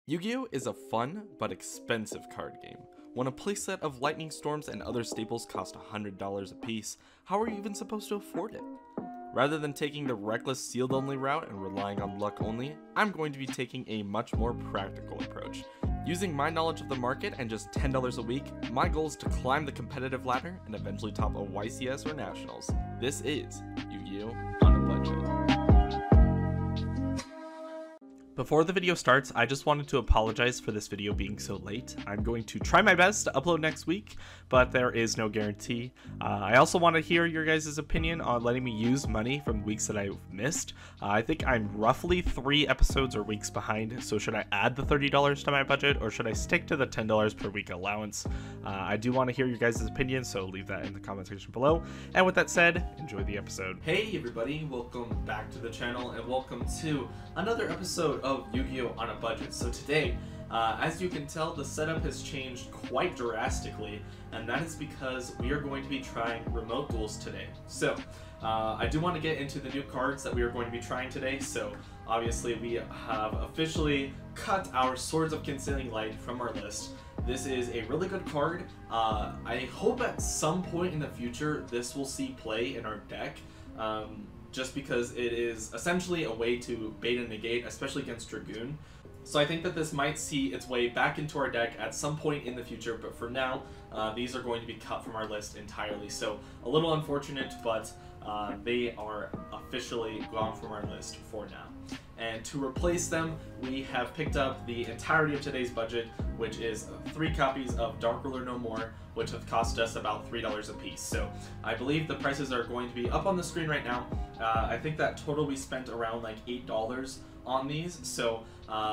Yu-Gi-Oh! Is a fun but expensive card game. When a playset of lightning storms and other staples cost $100 a piece, how are you even supposed to afford it? Rather than taking the reckless sealed only route and relying on luck only, I'm going to be taking a much more practical approach. Using my knowledge of the market and just $10 a week, my goal is to climb the competitive ladder and eventually top a YCS or Nationals. This is Yu-Gi-Oh! On a Budget. Before the video starts, I just wanted to apologize for this video being so late. I'm going to try my best to upload next week, but there is no guarantee. I also want to hear your guys' opinion on letting me use money from weeks that I've missed. I think I'm roughly 3 episodes or weeks behind, so should I add the $30 to my budget, or should I stick to the $10 per week allowance? I do want to hear your guys' opinion, so leave that in the comment section below. And with that said, enjoy the episode. Hey everybody, welcome back to the channel, and welcome to another episode of Yu-Gi-Oh! On a Budget. So today, as you can tell, the setup has changed quite drastically, and that is because we are going to be trying remote duels today. So I do want to get into the new cards that we are going to be trying today. So obviously we have officially cut our Swords of Concealing Light from our list. This is a really good card. I hope at some point in the future this will see play in our deck. Just because it is essentially a way to bait and negate, especially against Dragoon. So I think that this might see its way back into our deck at some point in the future, but for now, these are going to be cut from our list entirely. So a little unfortunate, but they are officially gone from our list for now. And to replace them, we have picked up the entirety of today's budget, which is 3 copies of Dark Ruler No More, which have cost us about $3 a piece. So I believe the prices are going to be up on the screen right now. I think that total we spent around like $8 on these, so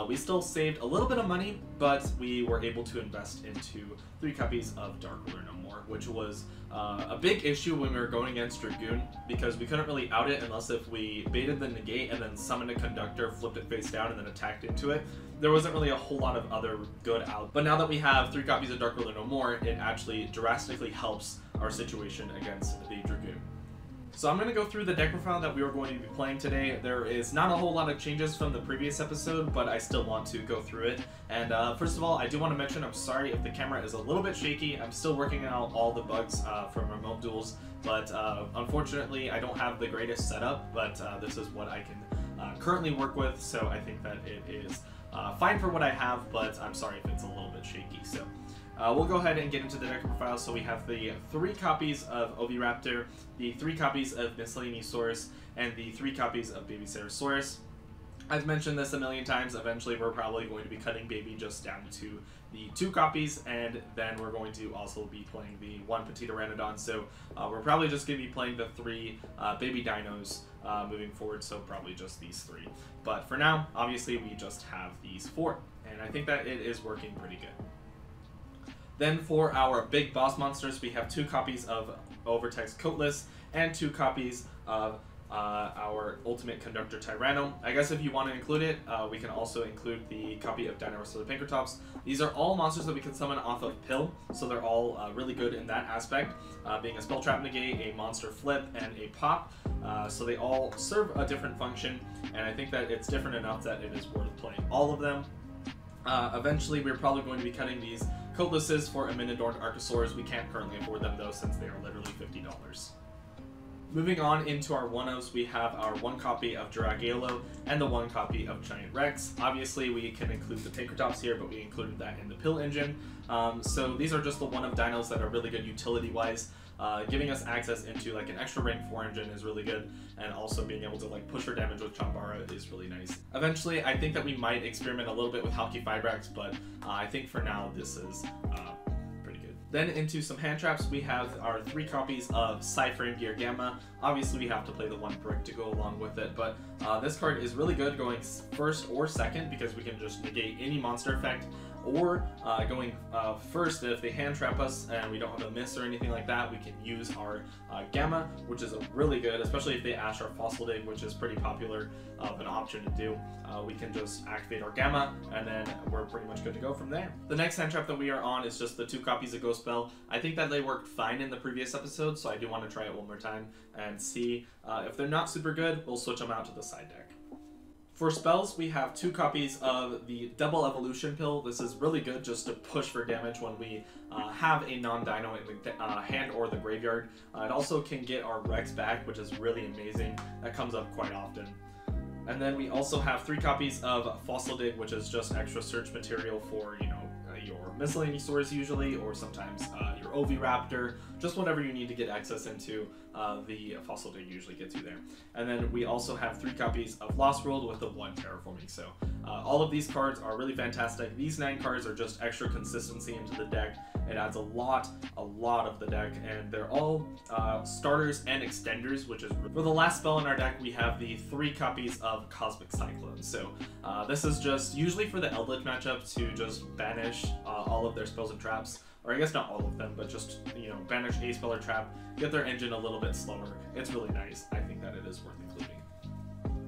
we still saved a little bit of money, but we were able to invest into 3 copies of Dark Ruler No More, which was a big issue when we were going against Dragoon, because we couldn't really out it unless if we baited the negate and then summoned a conductor, flipped it face down, and then attacked into it. There wasn't really a whole lot of other good out. But now that we have 3 copies of Dark Ruler No More, it actually drastically helps our situation against the Dragoon. So I'm going to go through the deck profile that we are going to be playing today. There is not a whole lot of changes from the previous episode, but I still want to go through it. And first of all, I do want to mention I'm sorry if the camera is a little bit shaky. I'm still working out all the bugs from remote duels, but unfortunately I don't have the greatest setup, but this is what I can currently work with, so I think that it is fine for what I have, but I'm sorry if it's a little bit shaky. So we'll go ahead and get into the deck profile. So we have the 3 copies of Oviraptor, the 3 copies of Miscellaneousaurus, and the 3 copies of Baby Sarasaurus. I've mentioned this a million times. Eventually we're probably going to be cutting Baby just down to the 2 copies, and then we're going to also be playing the 1 Petit Pteranodon. So we're probably just going to be playing the 3 Baby Dinos moving forward, so probably just these 3. But for now, obviously we just have these 4, and I think that it is working pretty good. Then for our big boss monsters, we have 2 copies of Overtext Coatless and 2 copies of our Ultimate Conductor Tyranno. I guess if you want to include it, we can also include the copy of Dinosaur the Pinkertops. These are all monsters that we can summon off of Pill, so they're all really good in that aspect, being a Spell Trap Negate, a Monster Flip, and a Pop. So they all serve a different function, and I think that it's different enough that it is worth playing all of them. Eventually, we're probably going to be cutting these Coatlesses for Aminadorned Archosaurs. We can't currently afford them though, since they are literally $50. Moving on into our 1-0s, we have our 1 copy of Dragalo and the 1 copy of Giant Rex. Obviously, we can include the Pinkertops here, but we included that in the Pill engine. So these are just the 1 of dinos that are really good utility-wise. Giving us access into like an extra rank 4 engine is really good, and also being able to like push our damage with Chambara is really nice. Eventually, I think that we might experiment a little bit with Halki Fibrax, but I think for now this is pretty good. Then into some hand traps, we have our 3 copies of Psyframe Gear Gamma. Obviously, we have to play the 1 brick to go along with it, but this card is really good going first or second because we can just negate any monster effect, or going first, if they hand trap us and we don't have a miss or anything like that, we can use our Gamma, which is really good, especially if they Ash our Fossil Dig, which is pretty popular of an option to do. We can just activate our Gamma, and then we're pretty much good to go from there. The next hand trap that we are on is just the 2 copies of Ghost Spell. I think that they worked fine in the previous episode, so I do want to try it one more time and see if they're not super good, we'll switch them out to the side deck. For spells, we have 2 copies of the Double Evolution Pill. This is really good just to push for damage when we have a non-dino in the hand or the graveyard. It also can get our Rex back, which is really amazing. That comes up quite often. And then we also have 3 copies of Fossil Dig, which is just extra search material for, you know, your miscellaneous stores usually, or sometimes your Oviraptor, just whatever you need to get access into. The Fossil Dig usually gets you there. And then we also have 3 copies of Lost World with the 1 terraforming. So all of these cards are really fantastic. These 9 cards are just extra consistency into the deck. It adds a lot of the deck, and they're all starters and extenders, which is... For the last spell in our deck, we have the 3 copies of Cosmic Cyclone. So this is just usually for the Eldritch matchup to just banish all of their spells and traps. Or I guess not all of them, but just, you know, banish a spell or trap, get their engine a little bit slower. It's really nice. I think that it is worth including.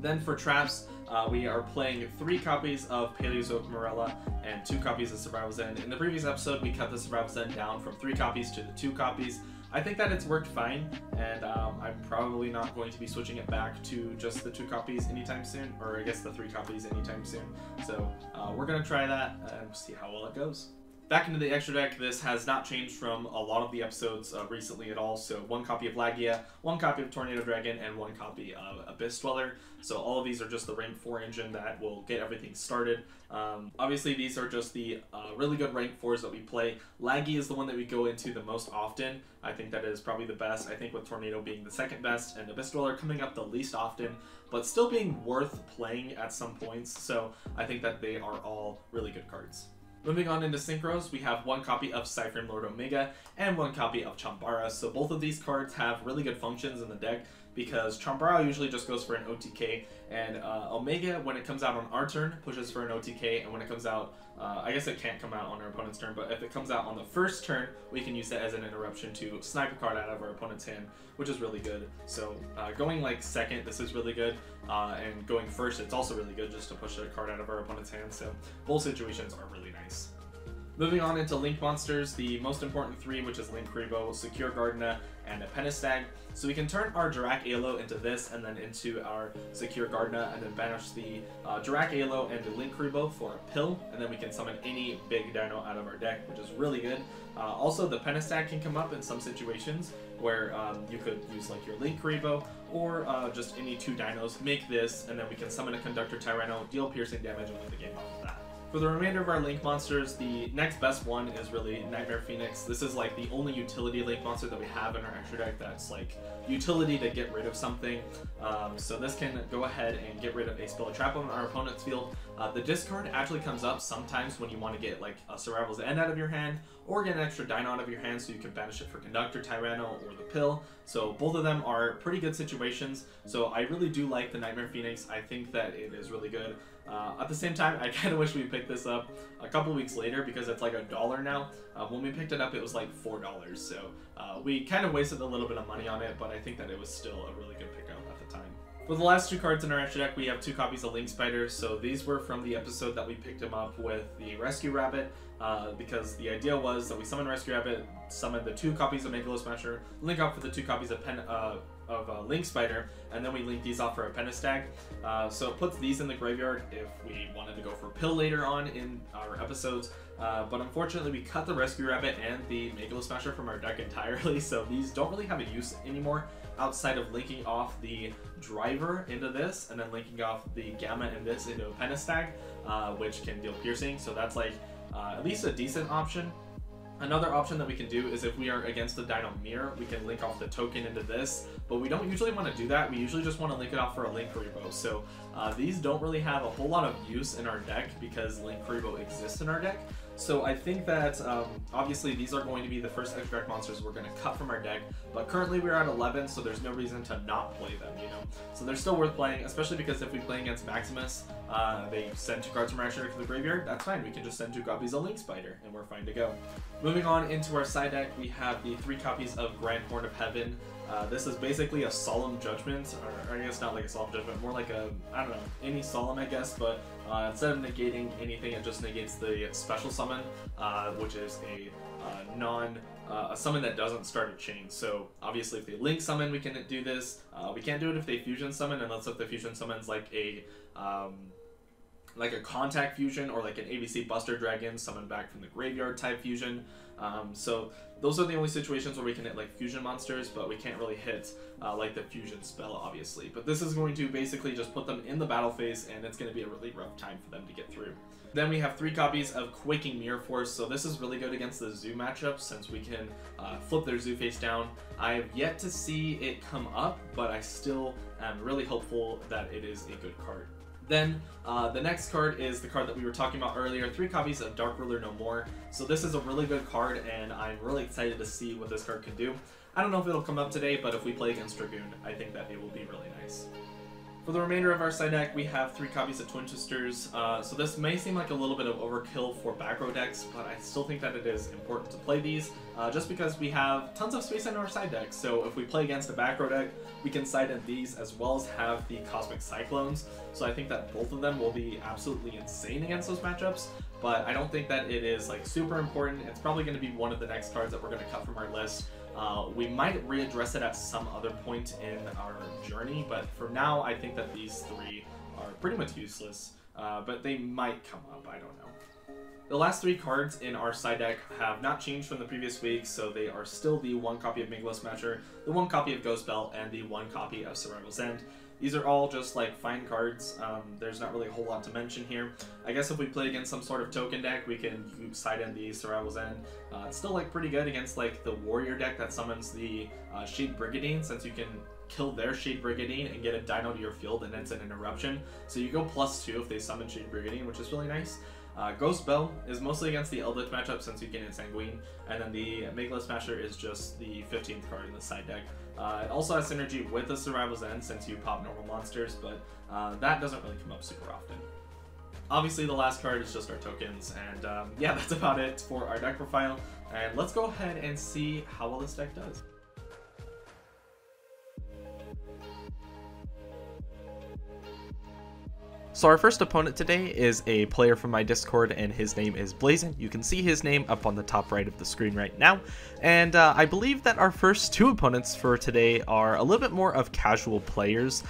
Then for traps, we are playing 3 copies of Paleozoic Morella and 2 copies of Survival Zen. In the previous episode, we cut the Survival Zen down from 3 copies to the 2 copies. I think that it's worked fine, and I'm probably not going to be switching it back to just the 2 copies anytime soon, or I guess the 3 copies anytime soon. So we're going to try that and see how well it goes. Back into the extra deck, this has not changed from a lot of the episodes recently at all. So 1 copy of Lagia, 1 copy of Tornado Dragon, and 1 copy of Abyss Dweller. So all of these are just the rank 4 engine that will get everything started. Obviously, these are just the really good rank 4s that we play. Lagia is the one that we go into the most often. I think that is probably the best. I think with Tornado being the 2nd best, and Abyss Dweller coming up the least often, but still being worth playing at some points. So I think that they are all really good cards. Moving on into Synchros, we have 1 copy of Cyframe Lord Omega and 1 copy of Chambara. So both of these cards have really good functions in the deck, because Chambara usually just goes for an OTK, and Omega, when it comes out on our turn, pushes for an OTK, and when it comes out, I guess it can't come out on our opponent's turn, but if it comes out on the first turn, we can use it as an interruption to snipe a card out of our opponent's hand, which is really good. So going like 2nd, this is really good, and going 1st, it's also really good just to push a card out of our opponent's hand, so both situations are really nice. Moving on into Link monsters, the most important 3, which is Linkuriboh, Secure Gardena, and a Penistag. So we can turn our Dirac Alo into this, and then into our Secure Gardena, and then banish the Dirac Alo and the Linkuriboh for a pill, and then we can summon any big dino out of our deck, which is really good. Also, the Penistag can come up in some situations where you could use like your Linkuriboh, or just any 2 dinos, make this, and then we can summon a Conductor Tyranno, deal piercing damage, and win the game off of that. For the remainder of our Link monsters, the next best one is really Nightmare Phoenix. This is like the only utility Link monster that we have in our extra deck that's like utility to get rid of something. So this can go ahead and get rid of a spell or trap on our opponent's field. The discard actually comes up sometimes when you want to get like a Survival's End out of your hand, or get an extra dino out of your hand so you can banish it for Conductor Tyranno or the pill. So both of them are pretty good situations. So I really do like the Nightmare Phoenix. I think that it is really good. At the same time, I kind of wish we picked this up a couple weeks later, because it's like $1 now. When we picked it up, it was like $4. So we kind of wasted a little bit of money on it, but I think that it was still a really good pickup at the time. For the last 2 cards in our extra deck, we have 2 copies of Link Spider. So these were from the episode that we picked him up with the Rescue Rabbit, because the idea was that we summon Rescue Rabbit, summon the 2 copies of Megalo Smasher, link up for the 2 copies of Link Spider, and then we link these off for a Penistag. So it puts these in the graveyard if we wanted to go for Pill later on in our episodes. But unfortunately, we cut the Rescue Rabbit and the Megalo Smasher from our deck entirely, so these don't really have a use anymore outside of linking off the Driver into this, and then linking off the Gamma and this into a Penistag, which can deal piercing. So that's like at least a decent option. Another option that we can do is if we are against the Dino Mirror, we can link off the token into this, but we don't usually want to do that. We usually just want to link it off for a Linkuriboh. So these don't really have a whole lot of use in our deck because Linkuriboh exists in our deck. So I think that obviously these are going to be the first extra deck monsters we're going to cut from our deck, but currently we're at 11, so there's no reason to not play them, you know? So they're still worth playing, especially because if we play against Maximus, they send 2 cards from our extra deck to the graveyard. That's fine, we can just send 2 copies of Link Spider, and we're fine to go. Moving on into our side deck, we have the 3 copies of Grand Horn of Heaven. This is basically a Solemn Judgment, or I guess not like a Solemn Judgment, more like a, I don't know, any Solemn I guess, but Instead of negating anything, it just negates the special summon, which is a a summon that doesn't start a chain. So obviously if they link summon, we can do this. We can't do it if they fusion summon, unless if the fusion summons like a contact fusion or like an ABC Buster Dragon summoned back from the graveyard type fusion. So those are the only situations where we can hit like fusion monsters, but we can't really hit like the fusion spell, obviously. But this is going to basically just put them in the battle phase, and it's going to be a really rough time for them to get through. Then we have 3 copies of Quaking Mirror Force, so this is really good against the Zoo matchup since we can flip their Zoo face down. I have yet to see it come up, but I still am really hopeful that it is a good card. Then the next card is the card that we were talking about earlier, 3 copies of Dark Ruler No More. So this is a really good card, and I'm really excited to see what this card can do. I don't know if it'll come up today, but if we play against Dragoon, I think that it will be really nice. For the remainder of our side deck, we have 3 copies of Twin Sisters. So this may seem like a little bit of overkill for back row decks, but I still think that it is important to play these, just because we have tons of space in our side deck. So if we play against a back row deck, we can side in these as well as have the Cosmic Cyclones. So I think that both of them will be absolutely insane against those matchups, but I don't think that it is like super important. It's probably going to be one of the next cards that we're going to cut from our list. We might readdress it at some other point in our journey, but for now I think that these 3 are pretty much useless, but they might come up, I don't know. The last 3 cards in our side deck have not changed from the previous week, so they are still the 1 copy of Migla Smasher, the 1 copy of Ghost Belt, and the 1 copy of Survival's End. These are all just like fine cards. There's not really a whole lot to mention here. I guess if we play against some sort of token deck, we can side in the Survival's End. It's still like pretty good against like the warrior deck that summons the Shade Brigadine, since you can kill their Shade Brigadine and get a dino to your field, and it's an interruption. So you go +2 if they summon Shade Brigadine, which is really nice. Ghost Bell is mostly against the Eldritch matchup since you can Ensanguine, and then the Migla Smasher is just the 15th card in the side deck. It also has synergy with the Survival's End since you pop normal monsters, but that doesn't really come up super often. Obviously the last card is just our tokens, and yeah, that's about it for our deck profile, and let's go ahead and see how well this deck does. So our first opponent today is a player from my Discord, and his name is Blazin. You can see his name up on the top right of the screen right now. And I believe that our first 2 opponents for today are a little bit more of casual players.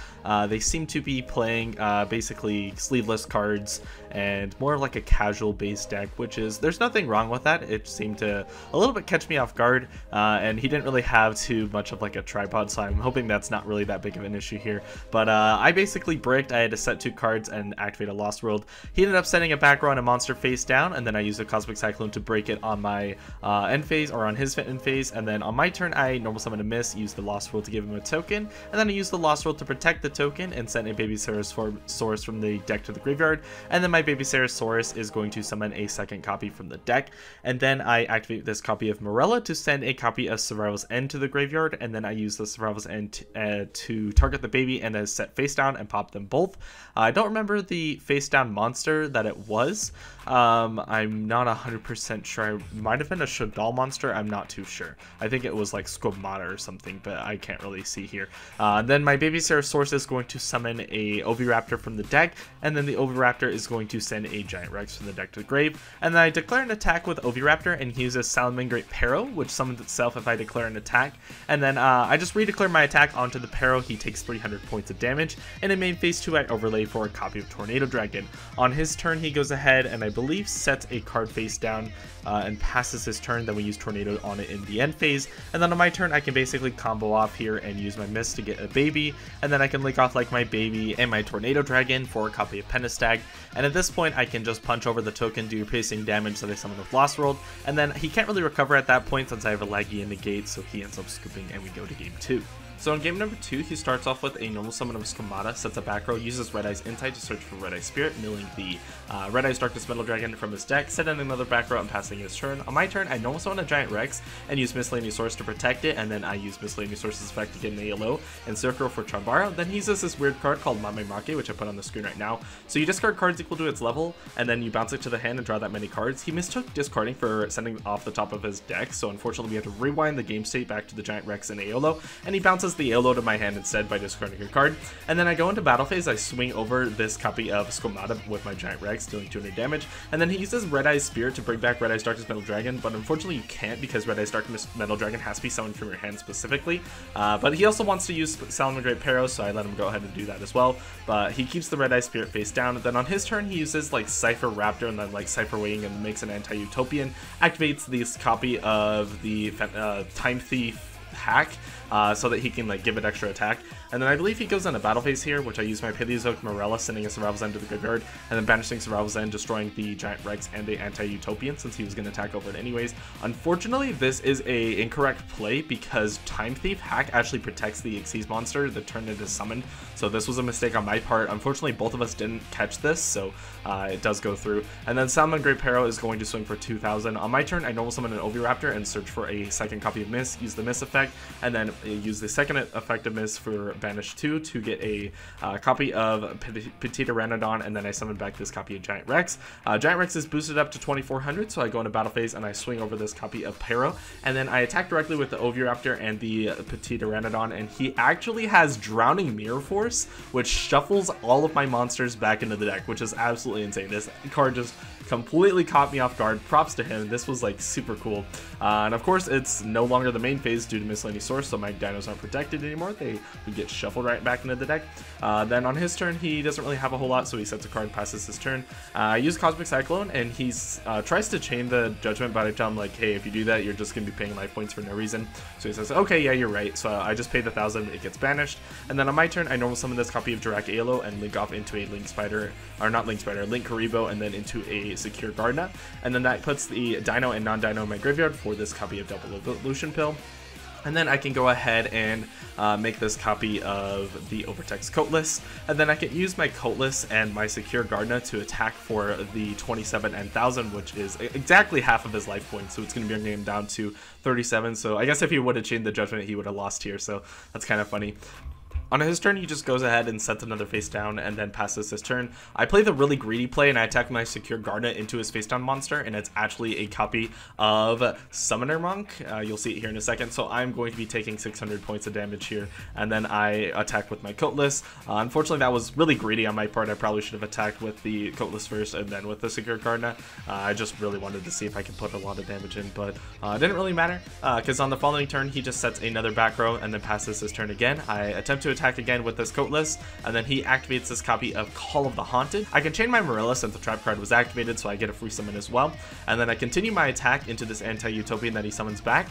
They seem to be playing basically sleeveless cards and more of like a casual based deck, which is, there's nothing wrong with that. It seemed to a little bit catch me off guard, and he didn't really have too much of like a tripod, so I'm hoping that's not really that big of an issue here. But I basically bricked. I had to set 2 cards and activate a Lost World. He ended up sending a back row and a monster face down, and then I used a Cosmic Cyclone to break it on my end phase, or on his end phase, and then on my turn I normal summon a miss, used the Lost World to give him a token, and then I used the Lost World to protect the token and send a Baby Saurus from the deck to the graveyard, and then my Baby Saurus is going to summon a second copy from the deck, and then I activate this copy of Morella to send a copy of Survival's End to the graveyard, and then I use the Survival's End to target the baby and then set face down and pop them both. I don't remember the face down monster that it was. I'm not 100% sure. It might have been a Shadal monster. I'm not too sure. I think it was like Squamata or something, but I can't really see here. Then my Baby Saurus is going to summon a Oviraptor from the deck, and then the Oviraptor is going to send a Giant Rex from the deck to the grave. And then I declare an attack with Oviraptor, and he uses Salamangreat Pero, which summons itself if I declare an attack. And then I just redeclare my attack onto the Pero. He takes 300 points of damage, and in main phase 2 I overlay for a copy of Tornado Dragon. On his turn he goes ahead and I believe sets a card face down and passes his turn. Then we use Tornado on it in the end phase, and then on my turn I can basically combo off here and use my miss to get a baby, and then I can link off like my baby and my Tornado Dragon for a copy of Pentestag, and at this point I can just punch over the token, do piercing damage that I summon with Lost World, and then he can't really recover at that point since I have a laggy in the gate, so he ends up scooping and we go to game 2. So in game number 2, he starts off with a normal summon of Squamata, sets a back row, uses Red Eye's Insight to search for Red Eye Spirit, milling the Red Eye's Darkness Metal Dragon from his deck, set in another back row and passing his turn. On my turn, I normal summon a Giant Rex and use Miscellaneous Source to protect it, and then I use Miscellaneous Source's effect to get an ALO and Circle for Chambara. Then he uses this weird card called Mame Make, which I put on the screen right now. So you discard cards equal to its level, and then you bounce it to the hand and draw that many cards. He mistook discarding for sending off the top of his deck, so unfortunately we have to rewind the game state back to the Giant Rex and Aolo, and he bounces passes the Elo to my hand instead by discarding a card. And then I go into battle phase, I swing over this copy of Squamata with my Giant Rex, dealing 200 damage. And then he uses Red Eye's Spirit to bring back Red Eye's Darkest Metal Dragon, but unfortunately you can't because Red Eye's Darkest Metal Dragon has to be summoned from your hand specifically. But he also wants to use Salamangreat Pero, so I let him go ahead and do that as well. But he keeps the Red Eye Spirit face down. Then on his turn, he uses like Cypher Raptor and then like Cypher Wing and makes an anti-utopian. Activates this copy of the Time Thief hack so that he can like give it extra attack. And then I believe he goes on a battle phase here, which I use my Paleozoic Morella, sending a Survival Zen to the graveyard, and then banishing Survival Zen, destroying the Giant Rex and the Anti-Utopian since he was going to attack over it anyways. Unfortunately, this is a incorrect play because Time Thief hack actually protects the Xyz monster the turn it is summoned, so this was a mistake on my part. Unfortunately, both of us didn't catch this, so it does go through. And then Salamangreat Pero is going to swing for 2,000. On my turn, I normal summon an Oviraptor and search for a second copy of Miss, use the Miss effect, and then use the second effect of Miss for Banish 2 to get a copy of Petite Pteranodon, and then I summon back this copy of Giant Rex. Giant Rex is boosted up to 2400, so I go into battle phase and I swing over this copy of Pero, and then I attack directly with the Oviraptor and the Petite Pteranodon, and he actually has Drowning Mirror Force, which shuffles all of my monsters back into the deck, which is absolutely insane. This card just completely caught me off guard. Props to him. This was like super cool. And of course, it's no longer the main phase due to Miscellaneous Source, so my dinos aren't protected anymore. They would get shuffled right back into the deck. Then on his turn, he doesn't really have a whole lot, so he sets a card, passes his turn. I use Cosmic Cyclone, and he tries to chain the Judgment, but I tell him like, hey, if you do that, you're just going to be paying life points for no reason. So he says, okay, yeah, you're right. So I just pay the 1,000, it gets banished. And then on my turn, I normal summon this copy of Dirac Alo and link off into a Link Spider, or not Link Spider, Link Karibo, and then into a Secure Gardener. And then that puts the Dino and non-Dino in my graveyard for this copy of Double Evolution Pill. And then I can go ahead and make this copy of the Overtext Coatless. And then I can use my Coatless and my Secure Gardener to attack for the 27 and 1000, which is exactly half of his life points. So it's going to bring him down to 37. So I guess if he would have chained the Judgment, he would have lost here. So that's kind of funny. On his turn, he just goes ahead and sets another face down and then passes his turn. I play the really greedy play and I attack my Secure Gardener into his face down monster, and it's actually a copy of Summoner Monk. You'll see it here in a second. So I'm going to be taking 600 points of damage here, and then I attack with my Coatless. Unfortunately, that was really greedy on my part. I probably should have attacked with the Coatless first and then with the Secure Gardener. I just really wanted to see if I could put a lot of damage in, but it didn't really matter because on the following turn, he just sets another back row and then passes his turn again. I attempt to attack again with this Coatless, and then he activates this copy of Call of the Haunted. I can chain my Morella since the trap card was activated, so I get a free summon as well. And then I continue my attack into this Anti-Utopian that he summons back.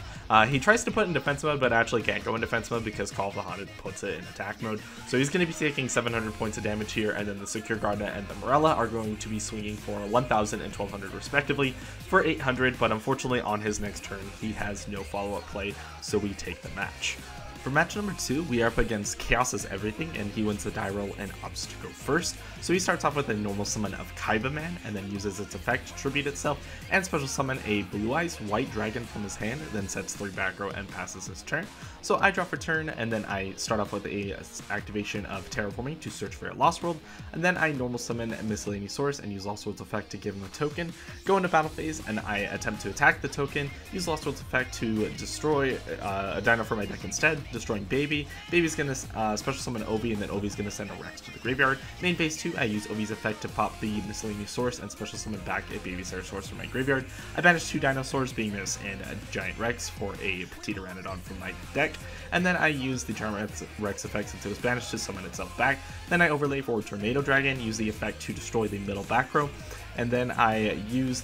He tries to put in defense mode, but actually can't go in defense mode because Call of the Haunted puts it in attack mode. So he's going to be taking 700 points of damage here, and then the Secure Gardener and the Morella are going to be swinging for 1000 and 1200 respectively for 800, but unfortunately on his next turn, he has no follow-up play, so we take the match. For match number 2, we are up against Chaos is Everything, and he wins the die roll and opts to go first. So he starts off with a normal summon of Kaiba Man, and then uses its effect to tribute itself, and special summon a Blue Eyes White Dragon from his hand, then sets 3 back row and passes his turn. So I draw for turn, and then I start off with a activation of Terraforming to search for a Lost World, and then I normal summon a Miscellaneous Source and use Lost World's effect to give him a token, go into battle phase, and I attempt to attack the token, use Lost World's effect to destroy a dino from my deck instead, destroying Baby. Baby's gonna special summon Ovi, and then Ovi's gonna send a Rex to the graveyard. Main phase 2, I use Ovi's effect to pop the Miscellaneous Source and special summon back a Baby's Source from my graveyard. I banish 2 dinosaurs, being Miss and a Giant Rex, for a Petite Pteranodon from my deck. And then I use the Giant Rex effect since it was banished to summon itself back. Then I overlay for Tornado Dragon, use the effect to destroy the middle back row. And then I use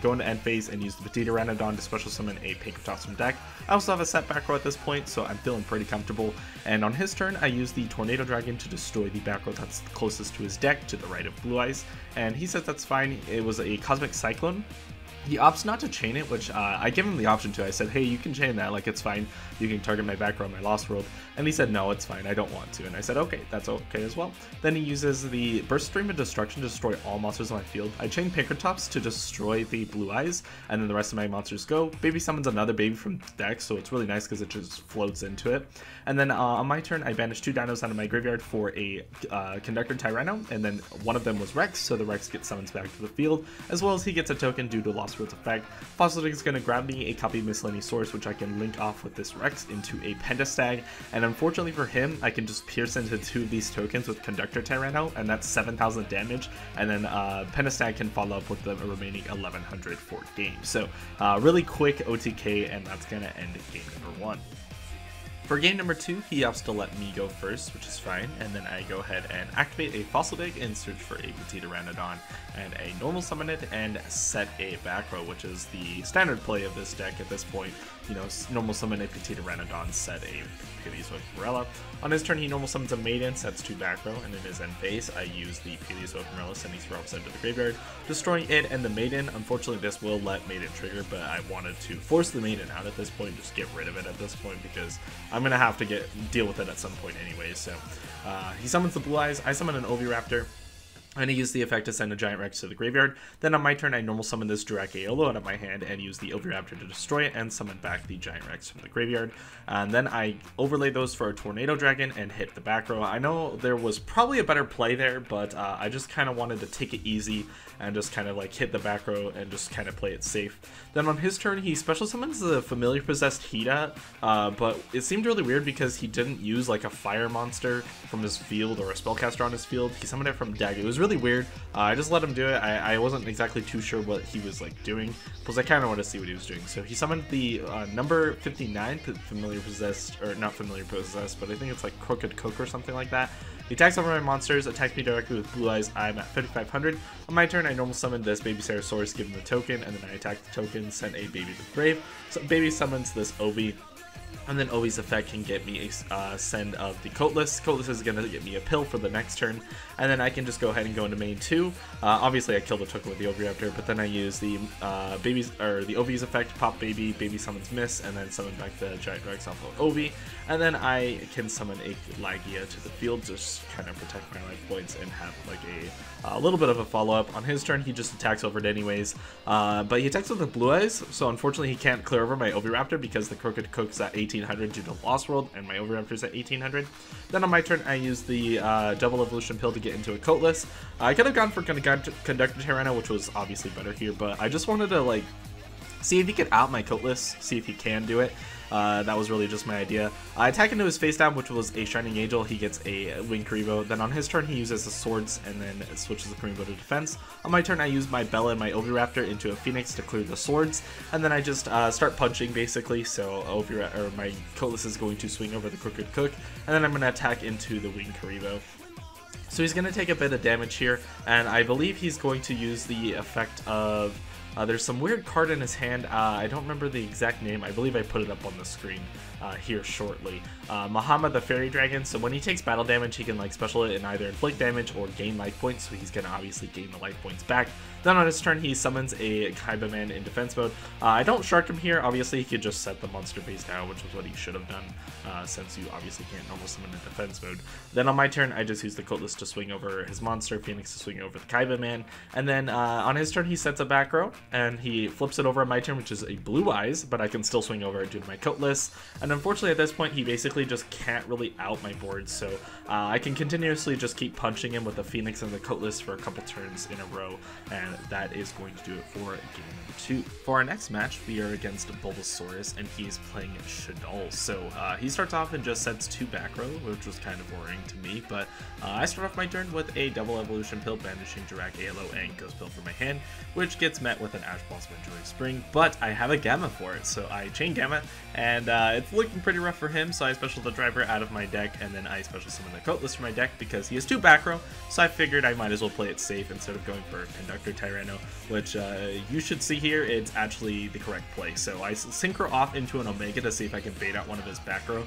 go into end phase and use the Petite Pteranodon to special summon a Pancratops from deck. I also have a set back row at this point, so I'm feeling pretty comfortable. And on his turn, I use the Tornado Dragon to destroy the back row that's closest to his deck, to the right of Blue Eyes. And he says that's fine. It was a Cosmic Cyclone. He opts not to chain it, which I give him the option to. I said, hey, you can chain that, like, it's fine. You can target my back row, my Lost World. And he said, no, it's fine, I don't want to. And I said, okay, that's okay as well. Then he uses the Burst Stream of Destruction to destroy all monsters on my field. I chain Pancratops to destroy the Blue Eyes, and then the rest of my monsters go. Baby summons another baby from the deck, so it's really nice because it just floats into it. And then on my turn, I banish 2 dinos out of my graveyard for a Conductor Tyranno, and then one of them was Rex, so the Rex gets summons back to the field, as well as he gets a token due to Lost Lost World's effect. Fossil Dig is going to grab me a copy of Miscellaneous Source, which I can link off with this Rex into a Pentastag, and unfortunately for him, I can just pierce into 2 of these tokens with Conductor Tyranno, and that's 7,000 damage, and then Pentastag can follow up with the remaining 1,100 for game. So really quick OTK, and that's going to end game number 1. For game number 2, he opts to let me go first, which is fine, and then I go ahead and activate a Fossil Dig and search for a Petite Pteranodon and a normal summon it and set a back row, which is the standard play of this deck at this point. You know, normal summon a Petite Pteranodon, set a Paleozoic Morella. On his turn, he normal summons a Maiden, sets 2 back row, and in his end phase, I use the Paleozoic Morella, sending Throps into the graveyard, destroying it and the Maiden. Unfortunately, this will let Maiden trigger, but I wanted to force the Maiden out at this point, just get rid of it at this point, because I'm gonna have to deal with it at some point anyway. So he summons the Blue Eyes, I summon an Oviraptor, and I use the effect to send a Giant Rex to the graveyard. Then on my turn, I normal summon this Dracaolo out of my hand and use the Oviraptor to destroy it and summon back the Giant Rex from the graveyard. And then I overlay those for a Tornado Dragon and hit the back row. I know there was probably a better play there, but I just kind of wanted to take it easy and just kind of like hit the back row and just kind of play it safe. Then on his turn, he special summons the Familiar Possessed Hida, but it seemed really weird because he didn't use like a fire monster from his field or a spellcaster on his field. He summoned it from deck. It was really weird. I just let him do it. I wasn't exactly too sure what he was like doing, because I kind of want to see what he was doing. So he summoned the number 59 Familiar Possessed, or not Familiar Possessed, but I think it's like Crooked Cook or something like that. He attacks over my monsters, attacks me directly with Blue Eyes. I'm at 5,500. On my turn, I normal summon this Baby Saurus, give him the token, and then I attack the token, send a baby to the grave. So baby summons this Ovi, and then Ovi's effect can get me a send of the Coatless. Coatless is going to get me a pill for the next turn, and then I can just go ahead and go into main 2. Obviously, I kill the token with the Oviraptor, but then I use the the Ovi's effect, pop baby, baby summons miss, and then summon back the Giant Rex off of Ovi, and then I can summon a Lagia to the field, just kind of protect my life points and have like a little bit of a follow-up. On his turn, he just attacks over it anyways, but he attacks with the Blue Eyes, so unfortunately he can't clear over my Oviraptor because the Crooked Cook's at 1800 due to Lost World, and my Oviraptor's at 1800. Then on my turn, I use the Double Evolution Pill to get into a Coatless. I could have gone for Conductor Tyranno, which was obviously better here, but I just wanted to like see if he could out my Coatless, see if he can do it. That was really just my idea. I attack into his face down, which was a Shining Angel. He gets a Wing Karibo. Then on his turn, he uses the Swords and then switches the Karibo to defense. On my turn, I use my Bella and my Oviraptor into a Phoenix to clear the Swords, and then I just start punching basically. So my Coatless is going to swing over the Crooked Cook, and then I'm going to attack into the Wing Karibo. So he's going to take a bit of damage here, and I believe he's going to use the effect of there's some weird card in his hand. I don't remember the exact name. I believe I put it up on the screen here shortly. Mahama the Fairy Dragon. So when he takes battle damage, he can like special it and either inflict damage or gain life points. So he's going to obviously gain the life points back. Then on his turn, he summons a Kaiba-Man in defense mode. I don't shark him here. Obviously, he could just set the monster base down, which is what he should have done, since you obviously can't normal summon in defense mode. Then on my turn, I just use the Coatless to swing over his monster, Phoenix to swing over the Kaiba-Man, and then on his turn, he sets a back row, and he flips it over on my turn, which is a Blue Eyes, but I can still swing over it due to my Coatless. And unfortunately, at this point, he basically just can't really out my board, so I can continuously just keep punching him with the Phoenix and the Coatless for a couple turns in a row, and that is going to do it for game number 2. For our next match, we are against Bulbasaurus, and he's playing Shaddoll. So he starts off and just sets 2 back row, which was kind of boring to me, but I start off my turn with a Double Evolution Pill, banishing Dracaolo and Ghost Pill from my hand, which gets met with an Ash Blossom and Joy Spring, but I have a Gamma for it, so I chain Gamma, and it's looking pretty rough for him, so I special the Driver out of my deck, and then I special summon the Coatless from my deck because he has 2 back row, so I figured I might as well play it safe instead of going for Conductor Tyranno, which you should see here, it's actually the correct play. So I synchro off into an Omega to see if I can bait out one of his back row,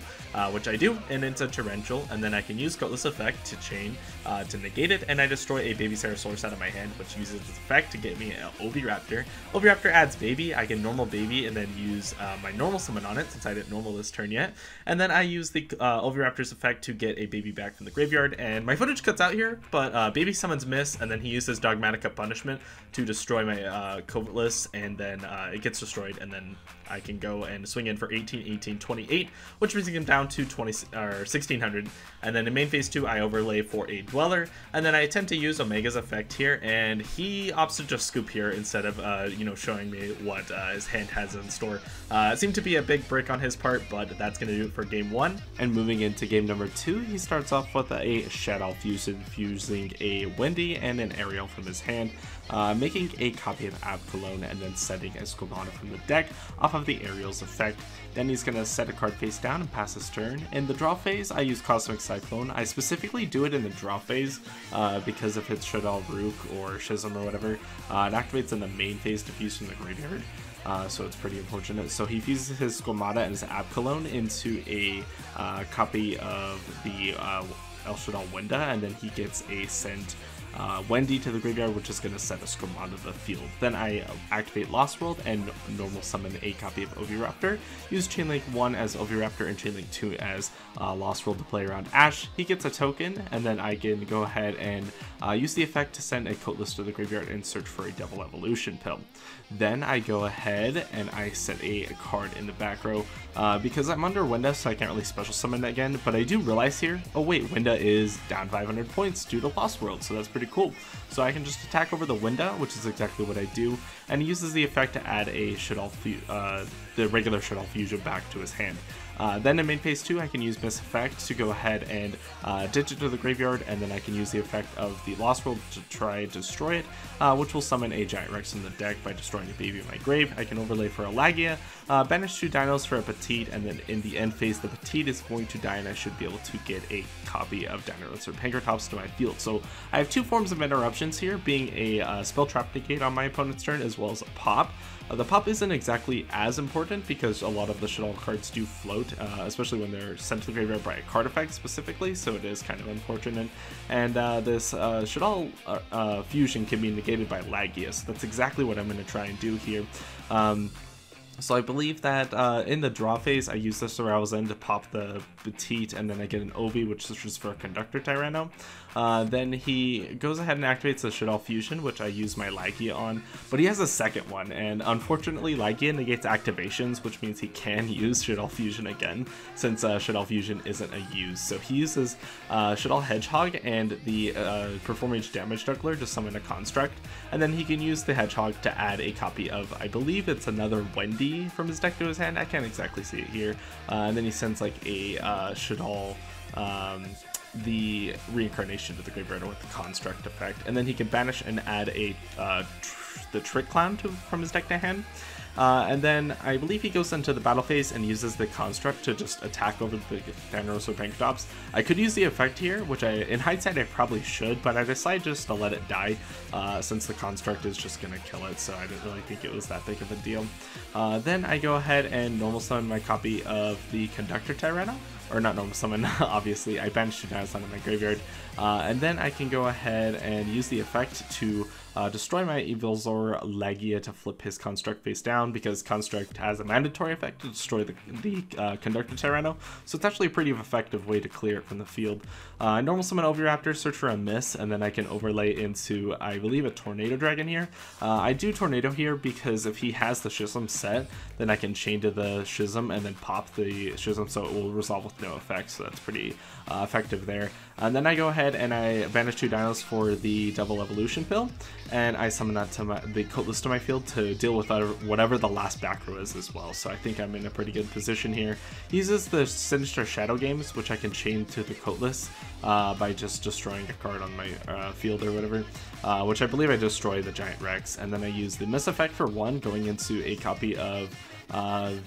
which I do, and it's a Torrential, and then I can use Coatless effect to chain to negate it, and I destroy a Baby Saurus out of my hand, which uses its effect to get me an Oviraptor. Oviraptor adds Baby, I can normal Baby and then use my normal summon on it since I didn't normal this turn yet, and then I use the Oviraptor's effect to get a Baby back from the graveyard, and my footage cuts out here, but Baby summons miss, and then he uses Dogmatica Punishment to destroy my Coatless, and then it gets destroyed, and then I can go and swing in for 18, 18, 28, which brings him down to 1600, and then in main phase 2, I overlay for a Dweller, and then I attempt to use Omega's effect here, and he opts to just scoop here instead of, showing me what his hand has in store. It seemed to be a big break on his part, but that's going to do it for game 1. And moving into game number 2, he starts off with a Shadow Fusion, fusing a Wendy and an Ariel from his hand, making a copy of Ab Cologne, and then setting a Squamata from the deck off of the Ariel's effect. Then he's going to set a card face down and pass his turn. In the draw phase, I use Cosmic Cyclone. I specifically do it in the draw phase because if it's Shadal Rook or Schism or whatever, it activates in the main phase to fuse from the graveyard. So it's pretty unfortunate. So he fuses his Squamata and his Ab Cologne into a copy of the El Shadal Wenda, and then he gets a send Wendy to the graveyard, which is going to set a Squamata to the field. Then I activate Lost World and normal summon a copy of Oviraptor. Use Chainlink 1 as Oviraptor and Chainlink 2 as Lost World to play around Ash. He gets a token, and then I can go ahead and use the effect to send a Coatless to the graveyard and search for a Double Evolution Pill. Then I go ahead and I set a card in the back row because I'm under Wenda, so I can't really special summon again, but I do realize here, oh wait, Wenda is down 500 points due to Lost World, so that's pretty cool. So I can just attack over the Wenda, which is exactly what I do, and he uses the effect to add a the regular Shadal Fusion back to his hand. Then in main phase 2, I can use Miss Effect to go ahead and ditch it to the graveyard, and then I can use the effect of the Lost World to try and destroy it, which will summon a Giant Rex in the deck by destroying a baby in my grave. I can overlay for a Lagia, banish 2 dinos for a Petite, and then in the end phase, the Petite is going to die, and I should be able to get a copy of Dinosaur Pankratops to my field. So I have 2 forms of interruptions here, being a Spell Trap Negate on my opponent's turn, as well as a Pop. The pop isn't exactly as important because a lot of the Shadal cards do float, especially when they're sent to the graveyard by a card effect specifically, so it is kind of unfortunate. And this Shadal fusion can be negated by Lagia, so that's exactly what I'm going to try and do here. So I believe that in the draw phase, I use this Arouse End to pop the Petite, and then I get an Ovi, which searches for a Conductor Tyranno. Then he goes ahead and activates the Shadal Fusion, which I use my Lagia on, but he has a second one, and unfortunately Lagia negates activations, which means he can use Shadal Fusion again, since Shadal Fusion isn't a use. So he uses Shadal Hedgehog and the Performance Damage Juggler to summon a Construct, and then he can use the Hedgehog to add a copy of, I believe it's another Wendy from his deck to his hand. I can't exactly see it here. And then he sends like a Shadal the Reincarnation to the graveyard with the Construct effect, and then he can banish and add a the Trick Clown from his deck to hand. And then I believe he goes into the battle phase and uses the Construct to just attack over the Dinosaur Pankratops. I could use the effect here, which in hindsight I probably should, but I decided just to let it die since the Construct is just going to kill it, so I didn't really think it was that big of a deal. Then I go ahead and normal summon my copy of the Conductor Tyranno. Or not normal summon, obviously. I banished 2 dinos out of my graveyard. And then I can go ahead and use the effect to destroy my Evilzor Lagia to flip his Construct face down, because Construct has a mandatory effect to destroy the Conductor Tyranno, so it's actually a pretty effective way to clear it from the field. Normal summon Oviraptor, search for a miss, and then I can overlay into, I believe, a Tornado Dragon here. I do Tornado here because if he has the Schism set, then I can chain to the Schism and then pop the Schism, so it will resolve with no effect, so that's pretty effective there. And then I go ahead and I banish 2 dinos for the Double Evolution Pill, and I summon that to the Coatless to my field to deal with whatever the last back row is as well, so I think I'm in a pretty good position here. He uses the Sinister Shadow Games, which I can chain to the Coatless by just destroying a card on my field or whatever, which I believe I destroy the Giant Rex, and then I use the Miss Effect for 1, going into a copy of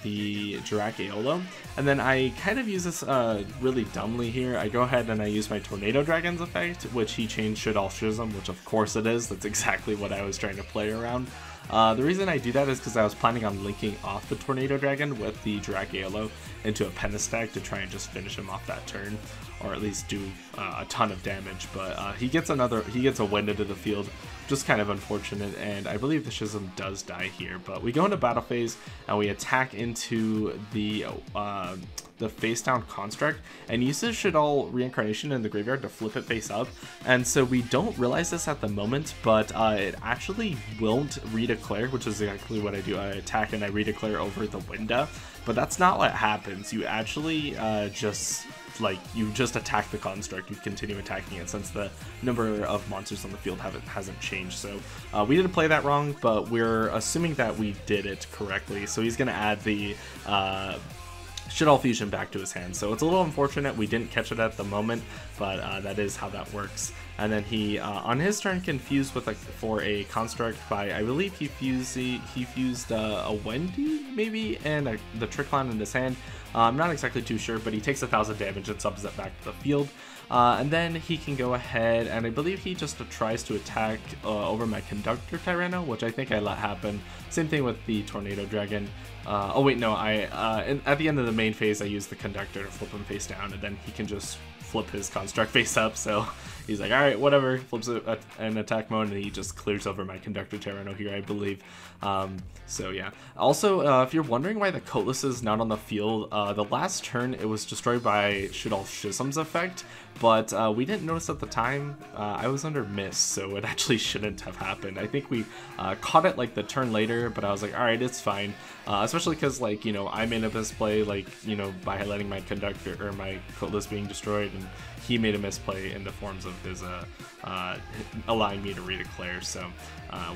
the Dirac Aeolo, and then I kind of use this really dumbly here. I go ahead and I use my Tornado Dragon's effect, which he changed Shadal Schism, which of course it is. That's exactly what I was trying to play around. The reason I do that is because I was planning on linking off the Tornado Dragon with the Dirac Aeolo into a Pentestag to try and just finish him off that turn, or at least do a ton of damage, but he gets a Wenda to the field, just kind of unfortunate, and I believe the Schism does die here. But we go into battle phase and we attack into the face down Construct and uses Shadal Reincarnation in the graveyard to flip it face up, and so we don't realize this at the moment, but it actually won't redeclare, which is exactly what I do. I attack and I redeclare over the Wenda, but that's not what happens. You actually just like you just attack the construct, you continue attacking it since the number of monsters on the field hasn't changed. So we didn't play that wrong, but we're assuming that we did it correctly. So he's gonna add the Shuttle Fusion back to his hand. So it's a little unfortunate we didn't catch it at the moment, but that is how that works. And then he, on his turn, can fuse with for a construct by, I believe he fused a Wendy, maybe, and the Trick Clown in his hand. I'm not exactly too sure, but he takes 1,000 damage and subs it back to the field. And then he can go ahead, and I believe he just tries to attack over my Conductor Tyranno, which I think I let happen. Same thing with the Tornado Dragon. Oh wait, no, at the end of the main phase, I use the Conductor to flip him face down, and then he can just flip his construct face up. So he's like, all right, whatever, flips it in attack mode, and he just clears over my Conductor Tyranno here, I believe. So yeah. Also, if you're wondering why the Coatless is not on the field, the last turn it was destroyed by Shuttle Schism's effect, but we didn't notice at the time. I was under miss, so it actually shouldn't have happened. I think we caught it like the turn later, but I was like, all right, it's fine. Especially because, like, you know, I made a misplay, like, you know, by highlighting my Conductor or my Coatless being destroyed, and he made a misplay in the forms of his allowing me to redeclare. So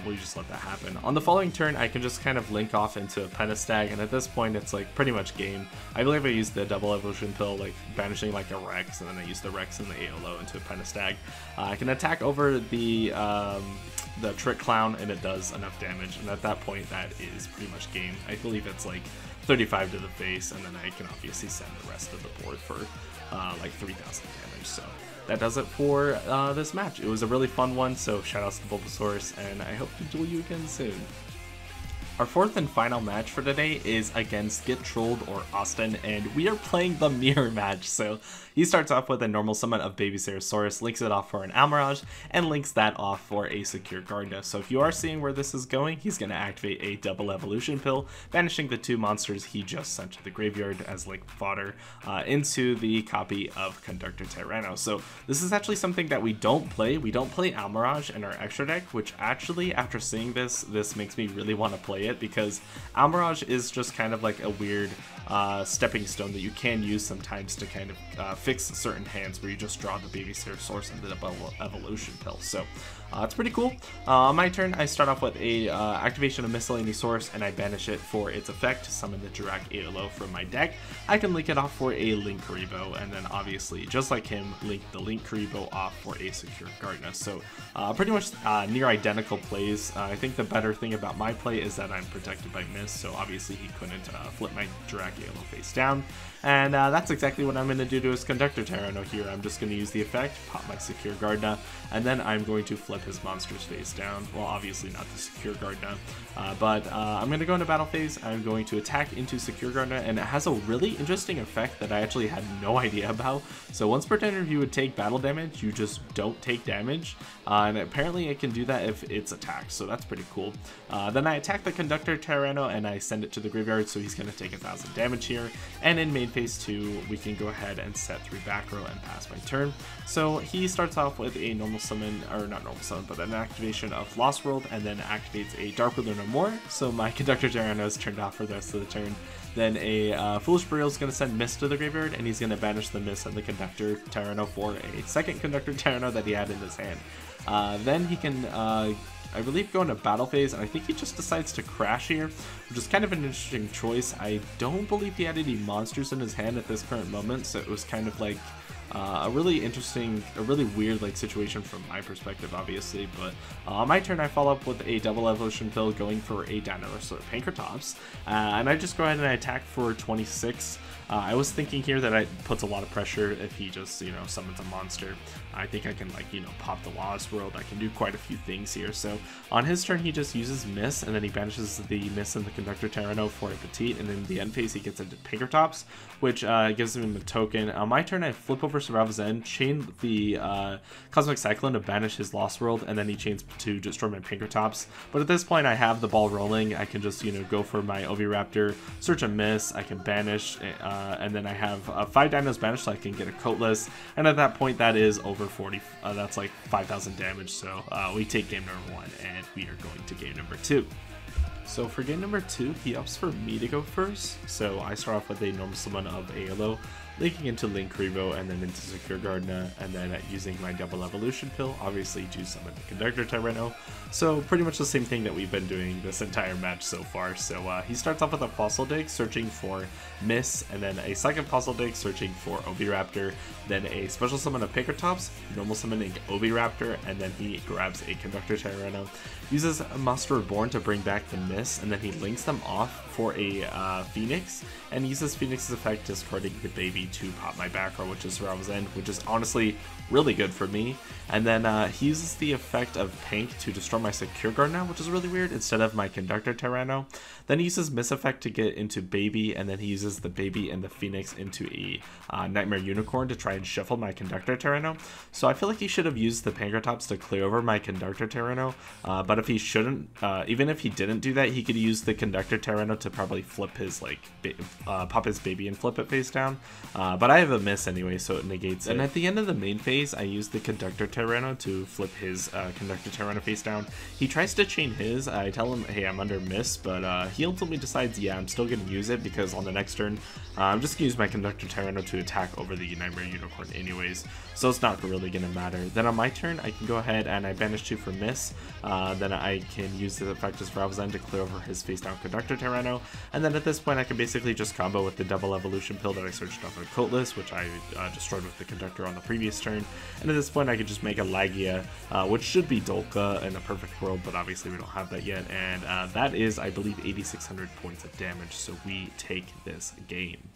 we just let that happen. On the following turn, I can just kind of link off into a Pentastag, and at this point it's like pretty much game. I believe I used the double evolution pill, like banishing like a Rex, and then I used the Rex and the AOLO into a Pentastag. I can attack over the Trick Clown, and it does enough damage, and at that point that is pretty much game. I believe it's like 35 to the face, and then I can obviously send the rest of the board for like 3,000 damage. So that does it for this match. It was a really fun one, so shoutouts to Bulbasaurus, and I hope to duel you again soon. Our fourth and final match for today is against Get Trolled or Austin, and we are playing the mirror match. So he starts off with a normal summon of Baby Saurus, links it off for an Almirage, and links that off for a Secure Gardener. So if you are seeing where this is going, he's going to activate a double evolution pill, banishing the 2 monsters he just sent to the graveyard as like fodder into the copy of Conductor Tyranno. So this is actually something that we don't play. We don't play Almirage in our extra deck, which actually, after seeing this makes me really want to play it, because Almirage is just kind of like a weird stepping stone that you can use sometimes to kind of fix certain hands where you just draw the Baby Saurus and the double evolution pill. So it's pretty cool. On my turn, I start off with a activation of Miscellaneous Source, and I banish it for its effect to summon the Jirac AOLO from my deck. I can link it off for a Linkuriboh, and then obviously, just like him, link the Linkuriboh off for a Secure Gardener. So pretty much near identical plays. I think the better thing about my play is that I'm protected by Miss, so obviously he couldn't flip my Jirac AOLO face down. And that's exactly what I'm going to do to his Conductor Tyranno here. I'm just going to use the effect, pop my Secure Gardener, and then I'm going to flip his monsters face down. Well, obviously not the Secure Gardener, but I'm going to go into battle phase. I'm going to attack into Secure Gardener, and it has a really interesting effect that I actually had no idea about. So once per turn, if you would take battle damage, you just don't take damage, and apparently it can do that if it's attacked, so that's pretty cool. Then I attack the Conductor Tyranno, and I send it to the graveyard, so he's going to take 1,000 damage here, and in main phase 2, we can go ahead and set 3 back row and pass my turn. So he starts off with a normal summon, or not normal summon, but an activation of Lost World, and then activates a Dark Ruler No More, so my Conductor Tyranno is turned off for the rest of the turn. Then a Foolish Burial is going to send Mist to the graveyard, and he's going to banish the Mist and the Conductor Tyranno for a second Conductor Tyranno that he had in his hand. Then he can I believe go into battle phase, and I think he just decides to crash here, which is kind of an interesting choice. I don't believe he had any monsters in his hand at this current moment, so it was kind of like a really interesting, a really weird like situation from my perspective, obviously. But on my turn, I follow up with a double evolution pill, going for a Dinosaur Pankratops, and I just go ahead and I attack for 26. I was thinking here that it puts a lot of pressure if he just, you know, summons a monster. I think I can, like, you know, pop the Lost World. I can do quite a few things here. So on his turn, he just uses Miss, and then he banishes the Miss and the Conductor Tyranno for a Petite, and then the end phase he gets into Pankratops, which gives him a token. On my turn, I flip over Survival's End, chain the Cosmic Cyclone to banish his Lost World, and then he chains to destroy my Pankratops. But at this point, I have the ball rolling. I can just, you know, go for my Oviraptor, search a Miss, I can banish, and then I have 5 dinos banished, so I can get a Coatless, and at that point, that is over 40, that's like 5,000 damage, so we take game number 1, and we are going to game number 2. So for game number 2, he opts for me to go first, so I start off with a normal summon of AOLO, linking into Linkrimo and then into Secure Gardna, and then using my double evolution pill, obviously to summon the Conductor Tyranno. So pretty much the same thing that we've been doing this entire match so far. So he starts off with a Fossil Dig searching for Miss, and then a second Fossil Dig searching for Oviraptor, then a special summon of Pikertops, normal summoning Oviraptor, and then he grabs a Conductor Tyranno, uses a Monster Reborn to bring back the Miss, and then he links them off for a Phoenix, and uses Phoenix's effect discarding the baby to pop my back row, which is Realm's End, which is honestly really good for me. And then he uses the effect of Pink to destroy my Secure Guard now, which is really weird, instead of my Conductor Tyranno. Then he uses Miss effect to get into Baby, and then he uses the Baby and the Phoenix into a Nightmare Unicorn to try and shuffle my Conductor Tyranno. So I feel like he should have used the Pankratops to clear over my Conductor Tyranno, but if he shouldn't, even if he didn't do that, he could use the Conductor Tyranno to probably flip his, like, pop his Baby and flip it face down. But I have a Miss anyway, so it negates it. And at the end of the main phase, I use the Conductor Tyranno to flip his Conductor Tyranno face down. He tries to chain his. I tell him, hey, I'm under Miss, but he ultimately decides, yeah, I'm still going to use it because on the next turn, I'm just going to use my Conductor Tyranno to attack over the Nightmare Unicorn anyways, so it's not really going to matter. Then on my turn, I can go ahead and I banish 2 for Miss. Then I can use the effect as Realm's End to clear over his face down Conductor Tyranno, and then at this point I can basically just combo with the double evolution pill that I searched off of Coatless, which I destroyed with the Conductor on the previous turn. And at this point I could just make a Lagia, which should be Dolka in a perfect world, but obviously we don't have that yet, and that is, I believe, 8,600 points of damage, so we take this game.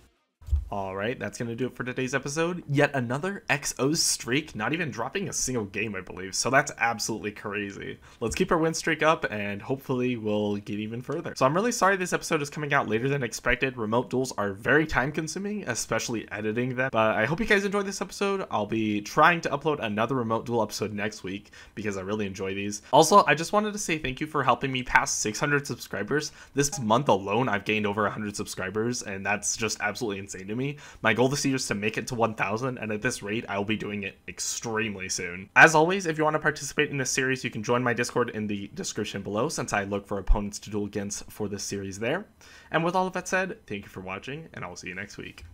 Alright, that's going to do it for today's episode. Yet another XO streak, not even dropping a single game, I believe. So that's absolutely crazy. Let's keep our win streak up and hopefully we'll get even further. So I'm really sorry this episode is coming out later than expected. Remote duels are very time consuming, especially editing them. But I hope you guys enjoyed this episode. I'll be trying to upload another remote duel episode next week because I really enjoy these. Also, I just wanted to say thank you for helping me pass 600 subscribers. This month alone, I've gained over 100 subscribers, and that's just absolutely insane to me. My goal this year is to make it to 1,000, and at this rate, I will be doing it extremely soon. As always, if you want to participate in this series, you can join my Discord in the description below, since I look for opponents to duel against for this series there. And with all of that said, thank you for watching, and I will see you next week.